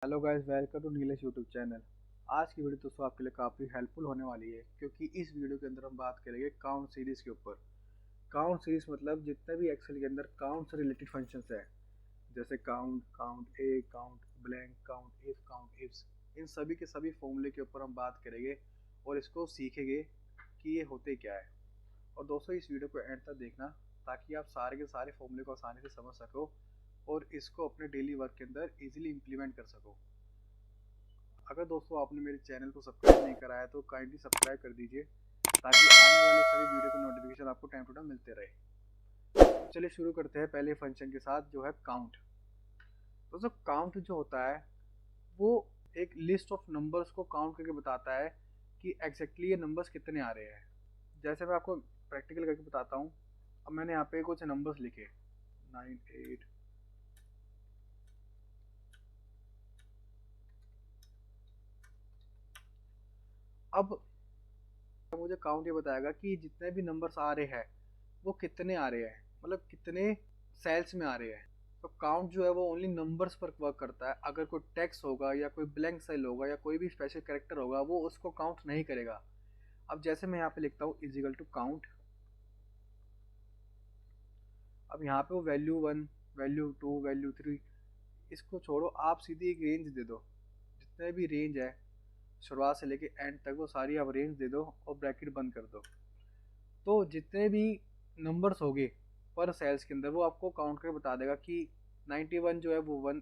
Hello guys, welcome to Nilesh YouTube channel. आज की video दोस्तों आपके लिए काफ़ी हेल्पफुल होने वाली है, क्योंकि इस वीडियो के अंदर हम बात करेंगे काउंट सीरीज़ के ऊपर। काउंट सीरीज़ मतलब जितने भी एक्सेल के अंदर काउंट से रिलेटेड फंक्शंस है, जैसे काउंट, काउंट ए, काउंट ब्लैंक, काउंट इफ्स, इन सभी के सभी फॉर्मूले के ऊपर हम बात करेंगे और इसको सीखेंगे कि ये होते क्या है। और दोस्तों इस वीडियो को एंड तक देखना, ताकि आप सारे के सारे फॉर्मूले को आसानी से समझ सको और इसको अपने डेली वर्क के अंदर इजीली इंप्लीमेंट कर सको। अगर दोस्तों आपने मेरे चैनल को सब्सक्राइब नहीं करा है तो काइंडली सब्सक्राइब कर दीजिए, ताकि आने वाले सभी वीडियो के नोटिफिकेशन आपको टाइम टू टाइम मिलते रहे। चलिए शुरू करते हैं पहले फंक्शन के साथ, जो है काउंट। दोस्तों काउंट जो होता है वो एक लिस्ट ऑफ नंबर्स को काउंट करके बताता है कि एग्जैक्टली ये नंबर्स कितने आ रहे हैं। जैसे मैं आपको प्रैक्टिकल करके बताता हूँ। अब मैंने यहाँ पे कुछ नंबर्स लिखे 9 8। अब मुझे काउंट ये बताएगा कि जितने भी नंबर्स आ रहे हैं वो कितने आ रहे हैं, मतलब कितने सेल्स में आ रहे हैं। तो काउंट जो है वो ओनली नंबर्स पर वर्क करता है। अगर कोई टेक्स्ट होगा या कोई ब्लैंक सेल होगा या कोई भी स्पेशल कैरेक्टर होगा, वो उसको काउंट नहीं करेगा। अब जैसे मैं यहाँ पे लिखता हूँ इजिकल टू काउंट। अब यहाँ पे वो वैल्यू 1, वैल्यू 2, वैल्यू 3, इसको छोड़ो, आप सीधी एक रेंज दे दो। जितने भी रेंज है शुरुआत से लेके एंड तक, वो सारी आप रेंज दे दो और ब्रैकेट बंद कर दो। तो जितने भी नंबर्स होंगे पर सेल्स के अंदर, वो आपको काउंट करके बता देगा कि 91 जो है वो 1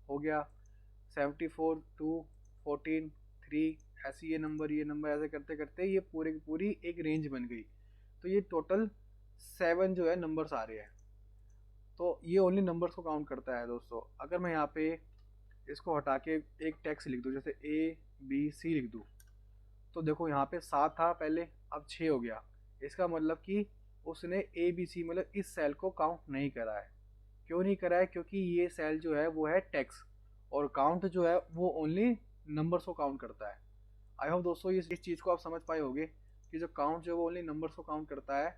हो गया, 74 2, 14 3, ऐसे ये नंबर ऐसे करते करते ये पूरी की पूरी एक रेंज बन गई। तो ये टोटल 7 जो है नंबर्स आ रहे हैं। तो ये ओनली नंबर्स को काउंट करता है दोस्तों। अगर मैं यहाँ पे इसको हटा के एक टेक्स्ट लिख दूँ, जैसे ABC लिख दूँ, तो देखो यहाँ पे 7 था पहले, अब 6 हो गया। इसका मतलब कि उसने ABC मतलब इस सेल को काउंट नहीं करा है। क्यों नहीं करा है? क्योंकि ये सेल जो है वो है टेक्स्ट, और काउंट जो है वो ओनली नंबर्स को काउंट करता है। आई होप दोस्तों इस चीज़ को आप समझ पाए होगे कि जो काउंट जो है वो ओनली नंबर्स को काउंट करता है,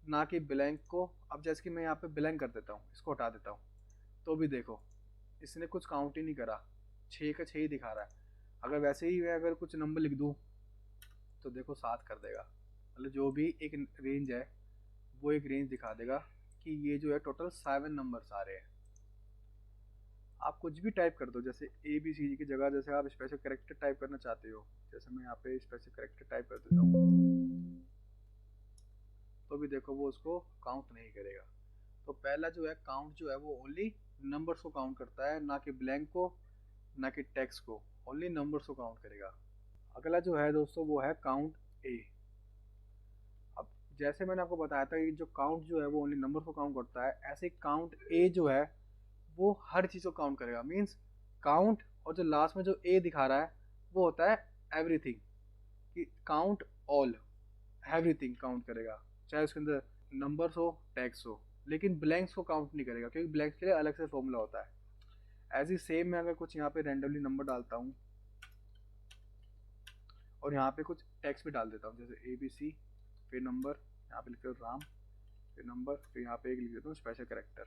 ना कि ब्लैंक को। अब जैसे कि मैं यहाँ पे ब्लैंक कर देता हूँ, इसको हटा देता हूँ, तो भी देखो इसने कुछ काउंट ही नहीं करा, 6 का 6 ही दिखा रहा है। अगर वैसे ही मैं अगर कुछ नंबर लिख दूँ तो देखो 7 कर देगा। मतलब जो भी एक रेंज है वो एक रेंज दिखा देगा कि ये जो है टोटल 7 नंबर्स आ रहे हैं। आप कुछ भी टाइप कर दो, जैसे ABC की जगह जैसे आप स्पेशल कैरेक्टर टाइप करना चाहते हो, जैसे मैं यहाँ पे स्पेशल कैरेक्टर टाइप कर देता हूँ, तो भी देखो वो उसको काउंट नहीं करेगा। तो पहला जो है काउंट जो है वो ओनली नंबर्स को काउंट करता है, ना कि ब्लैंक को, ना कि टेक्स्ट को। ओनली नंबर्स को काउंट करेगा। अगला जो है दोस्तों वो है काउंट ए। अब जैसे मैंने आपको बताया था कि जो काउंट जो है वो ओनली नंबर को काउंट करता है, ऐसे काउंट ए जो है वो हर चीज़ को काउंट करेगा। मीन्स काउंट और जो लास्ट में जो ए दिखा रहा है वो होता है एवरीथिंग, कि काउंट ऑल, एवरीथिंग काउंट करेगा, चाहे उसके अंदर नंबर्स हो, टेक्स्ट हो। लेकिन ब्लैंक्स को काउंट नहीं करेगा, क्योंकि ब्लैंक्स के लिए अलग से फॉर्मूला होता है। एज ही सेम मैं अगर कुछ यहाँ पे रैंडमली नंबर डालता हूँ और यहाँ पे कुछ टेक्स्ट भी डाल देता हूँ, जैसे ABC, फिर नंबर, यहाँ पे लिखता हूँ राम, फिर नंबर, फिर यहाँ पे एक लिख देता हूँ स्पेशल कैरेक्टर।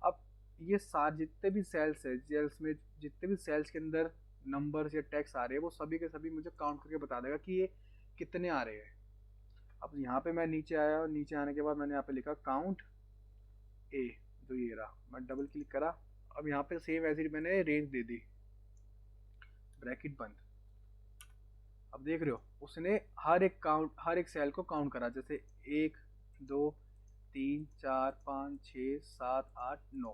अब ये सारे जितने भी सेल्स है, सेल्स में जितने भी सेल्स के अंदर नंबर्स या टेक्स्ट आ रहे हैं, वो सभी के सभी मुझे काउंट करके बता देगा कि ये कितने आ रहे हैं। अब यहाँ पे मैं नीचे आया और नीचे आने के बाद मैंने यहाँ पे लिखा काउंट ए, जो ये रहा, मैं डबल क्लिक करा। अब यहाँ पे सेम ऐसे मैंने रेंज दे दी, ब्रैकेट बंद। अब देख रहे हो उसने हर एक सेल को काउंट करा, जैसे 1 2 3 4 5 6 7 8 9।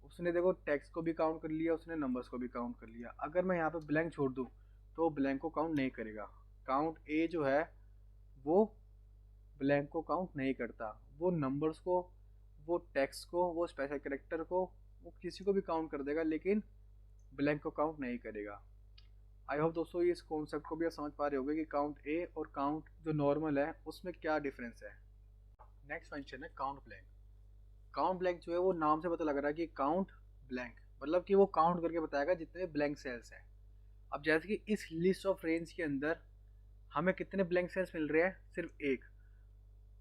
उसने देखो टेक्स्ट को भी काउंट कर लिया, उसने नंबर्स को भी काउंट कर लिया। अगर मैं यहाँ पे ब्लैंक छोड़ दूँ तो ब्लैंक को काउंट नहीं करेगा। काउंट ए जो है वो ब्लैंक को काउंट नहीं करता। वो नंबर्स को, वो टेक्स्ट को, वो स्पेशल कैरेक्टर को, वो किसी को भी काउंट कर देगा, लेकिन ब्लैंक को काउंट नहीं करेगा। आई होप दोस्तों ये इस कॉन्सेप्ट को भी आप समझ पा रहे होंगे कि काउंट ए और काउंट जो नॉर्मल है उसमें क्या डिफरेंस है। नेक्स्ट फंक्शन है काउंट ब्लैंक। काउंट ब्लैंक जो है वो नाम से पता लग रहा है कि काउंट ब्लैंक, मतलब कि वो काउंट करके बताएगा जितने ब्लैंक सेल्स हैं। अब जैसे कि इस लिस्ट ऑफ रेंज के अंदर हमें कितने ब्लैंक सेल्स मिल रहे हैं, सिर्फ एक।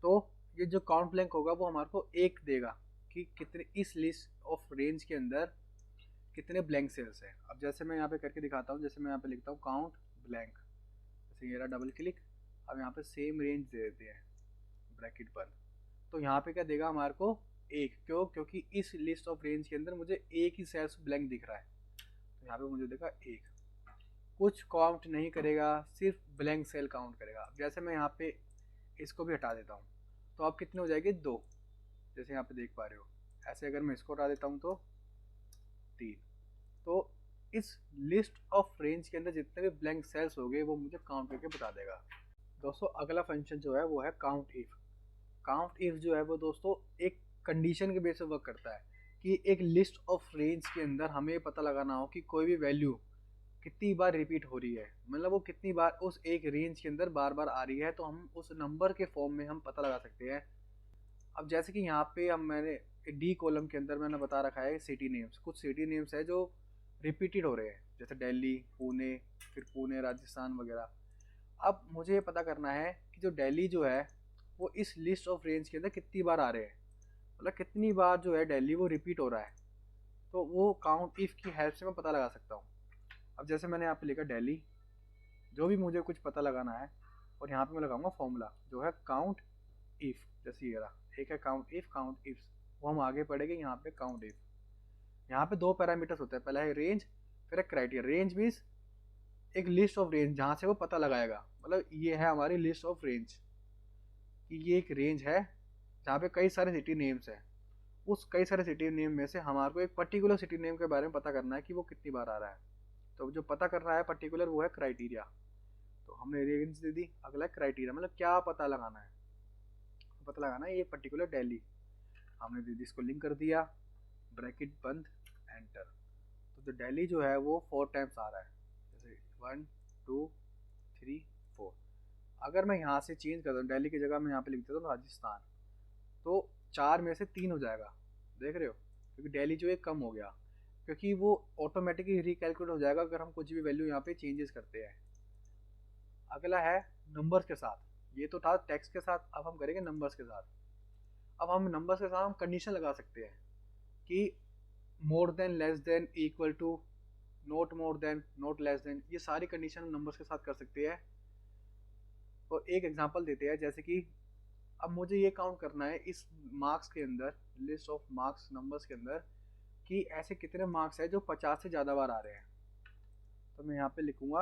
तो ये जो काउंट ब्लैंक होगा वो हमारे को एक देगा कि कितने इस लिस्ट ऑफ रेंज के अंदर कितने ब्लैंक सेल्स हैं। अब जैसे मैं यहाँ पे करके दिखाता हूँ, जैसे मैं यहाँ पे लिखता हूँ काउंट ब्लैंक, जैसे ये रहा, डबल क्लिक, अब यहाँ पे सेम रेंज दे देते हैं, ब्रैकेट बंद। तो यहाँ पे क्या देगा हमारे को, एक, क्यों, क्योंकि इस लिस्ट ऑफ रेंज के अंदर मुझे एक ही सेल्स ब्लैंक दिख रहा है, तो यहाँ पे मुझे देगा एक। कुछ काउंट नहीं करेगा, सिर्फ ब्लैंक सेल काउंट करेगा। जैसे मैं यहाँ पे इसको भी हटा देता हूँ तो अब कितने हो जाएंगे, दो, जैसे यहाँ पे देख पा रहे हो। ऐसे अगर मैं इसको हटा देता हूँ तो तीन। तो इस लिस्ट ऑफ रेंज के अंदर जितने भी ब्लैंक सेल्स हो गए वो मुझे काउंट करके बता देगा। दोस्तों अगला फंक्शन जो है वो है काउंट इफ। काउंट इफ जो है वो दोस्तों एक कंडीशन के बेस पर वर्क करता है कि एक लिस्ट ऑफ रेंज के अंदर हमें पता लगाना हो कि कोई भी वैल्यू कितनी बार रिपीट हो रही है, मतलब वो कितनी बार उस एक रेंज के अंदर बार बार आ रही है, तो हम उस नंबर के फॉर्म में हम पता लगा सकते हैं। अब जैसे कि यहाँ पे हम मैंने डी कॉलम के अंदर मैंने बता रखा है सिटी नेम्स, कुछ सिटी नेम्स है जो रिपीटेड हो रहे हैं, जैसे दिल्ली, पुणे, फिर पुणे राजस्थान वगैरह। अब मुझे ये पता करना है कि जो दिल्ली जो है वो इस लिस्ट ऑफ रेंज के अंदर कितनी बार आ रहे हैं, मतलब कितनी बार जो है दिल्ली वो रिपीट हो रहा है। तो वो काउंट इफ की हेल्प से मैं पता लगा सकता हूँ। अब जैसे मैंने यहाँ पे लिखा दिल्ली, जो भी मुझे कुछ पता लगाना है, और यहाँ पे मैं लगाऊंगा फॉर्मूला जो है काउंट इफ। जैसे ये रहा, एक है काउंट इफ, वो हम आगे पढ़ेंगे। यहाँ पे काउंट इफ, यहाँ पे दो पैरामीटर्स होते हैं, पहला है रेंज, फिर एक क्राइटेरिया। रेंज मीन्स एक लिस्ट ऑफ रेंज जहाँ से वो पता लगाएगा, मतलब ये है हमारी लिस्ट ऑफ रेंज कि ये एक रेंज है जहाँ पे कई सारे सिटी नेम्स हैं। उस कई सारे सिटी नेम में से हमारे को एक पर्टिकुलर सिटी नेम के बारे में पता करना है कि वो कितनी बार आ रहा है। तो जो पता कर रहा है पर्टिकुलर वो है क्राइटेरिया। तो हमने रेंज दे दी, अगला है क्राइटेरिया, मतलब क्या पता लगाना है। पता लगाना है ये पर्टिकुलर दिल्ली, हमने दे दी, इसको लिंक कर दिया, ब्रैकेट बंद, एंटर। तो जो दिल्ली जो है वो 4 टाइम्स आ रहा है, जैसे 1 2 3 4। अगर मैं यहाँ से चेंज कर दूँ, दिल्ली की जगह मैं यहाँ पे लिख देता हूँ राजस्थान, तो 4 में से 3 हो जाएगा, देख रहे हो, क्योंकि दिल्ली जो है कम हो गया, क्योंकि वो ऑटोमेटिकली रिकैलकुलेट हो जाएगा अगर हम कुछ भी वैल्यू यहाँ पे चेंजेस करते हैं। अगला है नंबर्स के साथ, ये तो था टेक्स्ट के साथ, अब हम करेंगे नंबर्स के साथ। अब हम नंबर्स के साथ हम कंडीशन लगा सकते हैं कि more than, less than, equal to, not more than, not less than, ये सारी कंडीशन हम नंबर्स के साथ कर सकते हैं। और एक एग्जांपल देते हैं, जैसे कि अब मुझे ये काउंट करना है इस मार्क्स के अंदर, लिस्ट ऑफ मार्क्स नंबर्स के अंदर, कि ऐसे कितने मार्क्स है जो 50 से ज़्यादा बार आ रहे हैं। तो मैं यहाँ पे लिखूंगा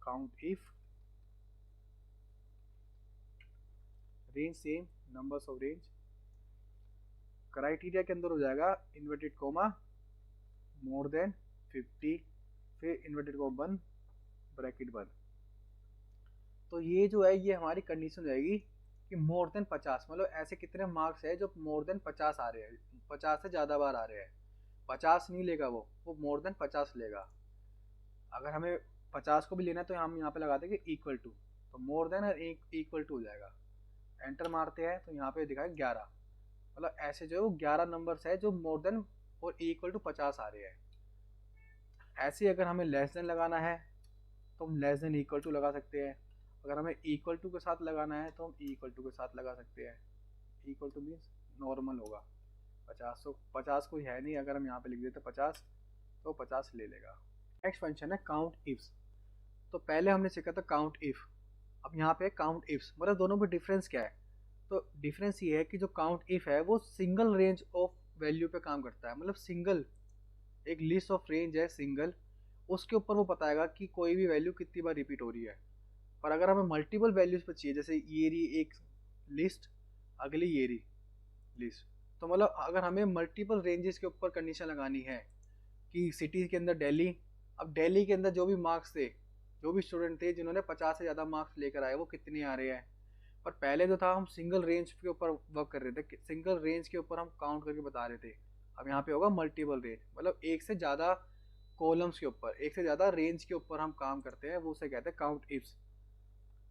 count if range same, numbers of range, criteria के अंदर हो जाएगा इन्वर्टेड कोमा मोर देन 50, फिर इन्वर्टेड कोमा बंद, ब्रैकेट बंद। तो ये जो है ये हमारी कंडीशन रहेगी कि मोर देन 50, मतलब ऐसे कितने मार्क्स है जो मोर देन 50 आ रहे हैं, 50 से ज़्यादा बार आ रहे हैं। 50 नहीं लेगा वो मोर देन 50 लेगा। अगर हमें 50 को भी लेना है तो हम यहाँ पे लगा देंगे इक्वल टू, तो मोर देन और इक्वल टू हो जाएगा। एंटर मारते हैं तो यहाँ पे दिखाएगा 11, मतलब ऐसे जो है वो 11 नंबर्स है जो मोर देन और इक्वल टू 50 आ रहे हैं। ऐसे अगर हमें लेस देन लगाना है तो हम लेस देन इक्वल टू लगा सकते हैं, अगर हमें इक्वल टू के साथ लगाना है तो हम इक्वल टू के साथ लगा सकते हैं। इक्वल टू मीन्स नॉर्मल होगा 50, तो 50 कोई है नहीं, अगर हम यहाँ पे लिख देते 50 तो 50 ले लेगा। नेक्स्ट फंक्शन है काउंट इफ्स। तो पहले हमने सीखा था काउंट इफ, अब यहाँ पे काउंट इफ्स, मतलब दोनों में डिफरेंस क्या है। तो डिफरेंस ये है कि जो काउंट इफ है वो सिंगल रेंज ऑफ वैल्यू पे काम करता है, मतलब सिंगल, एक लिस्ट ऑफ रेंज है सिंगल, उसके ऊपर वो बताएगा कि कोई भी वैल्यू कितनी बार रिपीट हो रही है। पर अगर हमें मल्टीपल वैल्यूज पर चाहिए, जैसे ये रही एक लिस्ट, अगली ये रही लिस्ट, तो मतलब अगर हमें मल्टीपल रेंजेस के ऊपर कंडीशन लगानी है कि सिटी के अंदर दिल्ली, अब दिल्ली के अंदर जो भी मार्क्स थे, जो भी स्टूडेंट थे जिन्होंने 50 से ज़्यादा मार्क्स लेकर आए वो कितने आ रहे हैं। पर पहले जो था हम सिंगल रेंज के ऊपर वर्क कर रहे थे, सिंगल रेंज के ऊपर हम काउंट करके बता रहे थे। अब यहाँ पे होगा मल्टीपल रेंज, मतलब एक से ज़्यादा कॉलम्स के ऊपर, एक से ज़्यादा रेंज के ऊपर हम काम करते हैं, वो उसे कहते हैं काउंट इफ्स।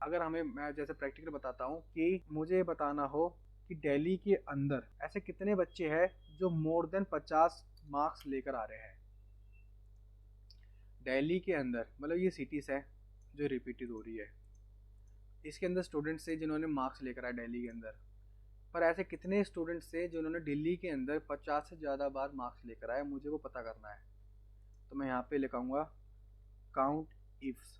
अगर हमें, मैं जैसे प्रैक्टिकल बताता हूँ कि मुझे बताना हो कि दिल्ली के अंदर ऐसे कितने बच्चे हैं जो मोर देन 50 मार्क्स लेकर आ रहे हैं। दिल्ली के अंदर मतलब ये सिटीज़ है जो रिपीटेड हो रही है, इसके अंदर स्टूडेंट्स हैं जिन्होंने मार्क्स लेकर आए दिल्ली के अंदर, पर ऐसे कितने स्टूडेंट्स थे जिन्होंने दिल्ली के अंदर 50 से ज़्यादा बार मार्क्स लेकर आए, मुझे वो पता करना है। तो मैं यहाँ पे लिखाऊंगा count ifs,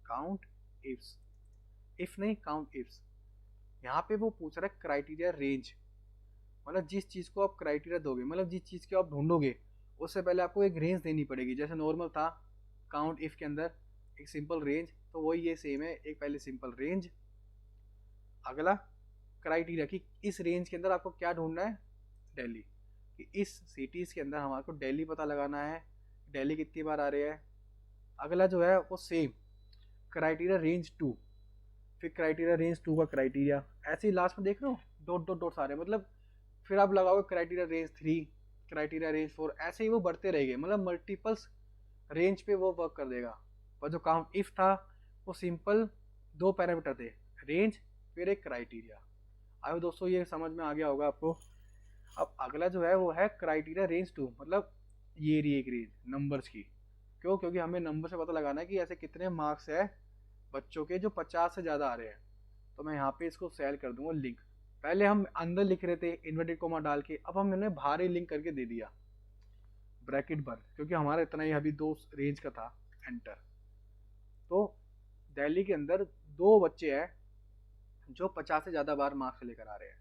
count ifs, if नहीं काउंट इफ्स। यहाँ पे वो पूछ रहा है क्राइटेरिया रेंज, मतलब जिस चीज़ को आप क्राइटेरिया दोगे, मतलब जिस चीज़ को आप ढूंढोगे उससे पहले आपको एक रेंज देनी पड़ेगी। जैसे नॉर्मल था काउंट इफ के अंदर एक सिंपल रेंज, तो वही ये सेम है, एक पहले सिंपल रेंज, अगला क्राइटेरिया कि इस रेंज के अंदर आपको क्या ढूंढना है, दिल्ली, कि इस सिटीज़ के अंदर हमारे को दिल्ली पता लगाना है, दिल्ली कितनी बार आ रही है। अगला जो है वो सेम क्राइटेरिया रेंज टू, फिर क्राइटेरिया रेंज टू का क्राइटेरिया, ऐसे ही लास्ट में देख रहे हो डॉट डॉट डॉट सारे, मतलब फिर आप लगाओगे criteria range three, criteria range four, ऐसे ही वो बढ़ते रहेंगे, मतलब मल्टीपल्स रेंज पे वो वर्क कर देगा। पर जो काउंट इफ था वो सिंपल दो पैरामीटर थे, रेंज फिर एक क्राइटेरिया। आयो दोस्तों ये समझ में आ गया होगा आपको। अब अगला जो है वो है क्राइटेरिया रेंज टू, मतलब ये रही एक रेंज नंबर्स की। क्यों? क्योंकि हमें नंबर से पता लगाना है कि ऐसे कितने मार्क्स है बच्चों के जो 50 से ज़्यादा आ रहे हैं। तो मैं यहाँ पे इसको सेल कर दूंगा लिंक। पहले हम अंदर लिख रहे थे इन्वर्टेड कोमा डाल के, अब हमने बाहर ही लिंक करके दे दिया ब्रैकेट भर, क्योंकि हमारा इतना ही अभी दो रेंज का था। एंटर। तो दिल्ली के अंदर दो बच्चे हैं जो 50 से ज़्यादा बार मार्क्स लेकर आ रहे हैं।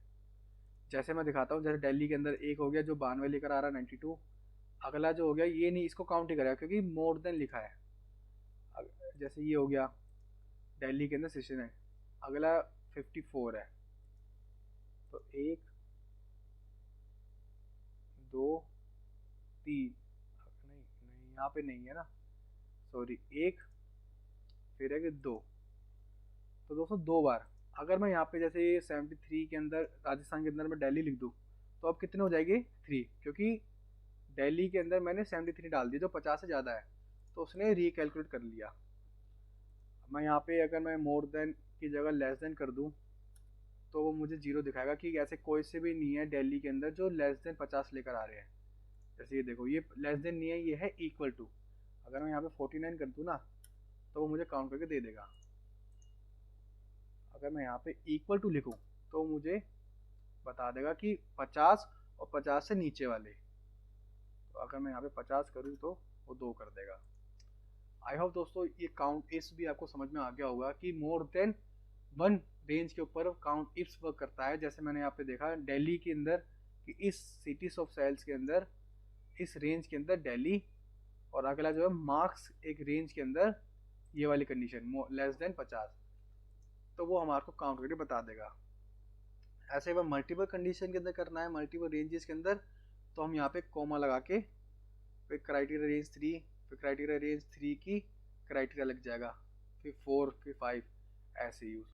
जैसे मैं दिखाता हूँ, जैसे दिल्ली के अंदर एक हो गया जो 92 लेकर आ रहा है 92। अगला जो हो गया ये नहीं, इसको काउंट ही करेगा क्योंकि मोर देन लिखा है। जैसे ये हो गया दिल्ली के अंदर 69, अगला 54 है। तो एक, दो, तीन, नहीं नहीं यहाँ पे नहीं है ना, सॉरी, एक, फिर है कि दो। तो दोस्तों दो बार, अगर मैं यहाँ पे जैसे 73 के अंदर राजस्थान के अंदर मैं दिल्ली लिख दूँ तो अब कितने हो जाएंगे, थ्री, क्योंकि दिल्ली के अंदर मैंने 73 डाल दी जो 50 से ज़्यादा है, तो उसने रिकैलकुलेट कर लिया। मैं यहाँ पे अगर मैं मोर देन की जगह लेस देन कर दूँ तो वो मुझे जीरो दिखाएगा कि ऐसे कोई से भी नहीं है दिल्ली के अंदर जो लेस देन 50 लेकर आ रहे हैं। जैसे ये देखो, ये लेस देन नहीं है, ये है इक्वल टू। अगर मैं यहाँ पे 49 कर दूँ ना तो वो मुझे काउंट करके दे देगा। अगर मैं यहाँ पे इक्वल टू लिखूँ तो मुझे बता देगा कि 50 और 50 से नीचे वाले। तो अगर मैं यहाँ पे 50 करूँ तो वो दो कर देगा। आई होप दोस्तों ये काउंट इफ्स भी आपको समझ में आ गया होगा कि मोर देन वन रेंज के ऊपर काउंट इफ्स वर्क करता है। जैसे मैंने यहाँ पे देखा दिल्ली के अंदर कि इस सिटीज ऑफ सेल्स के अंदर इस रेंज के अंदर दिल्ली, और अगला जो है मार्क्स एक रेंज के अंदर ये वाली कंडीशन लेस देन 50, तो वो हमारे को काउंट करके बता देगा। ऐसे वह मल्टीपल कंडीशन के अंदर करना है, मल्टीपल रेंजेस के अंदर, तो हम यहाँ पे कोमा लगा के फिर क्राइटेरिया रेंज थ्री, फिर क्राइटेरिया रेंज थ्री की क्राइटेरिया लग जाएगा, फिर फोर, फिर फाइव, ऐसे यूज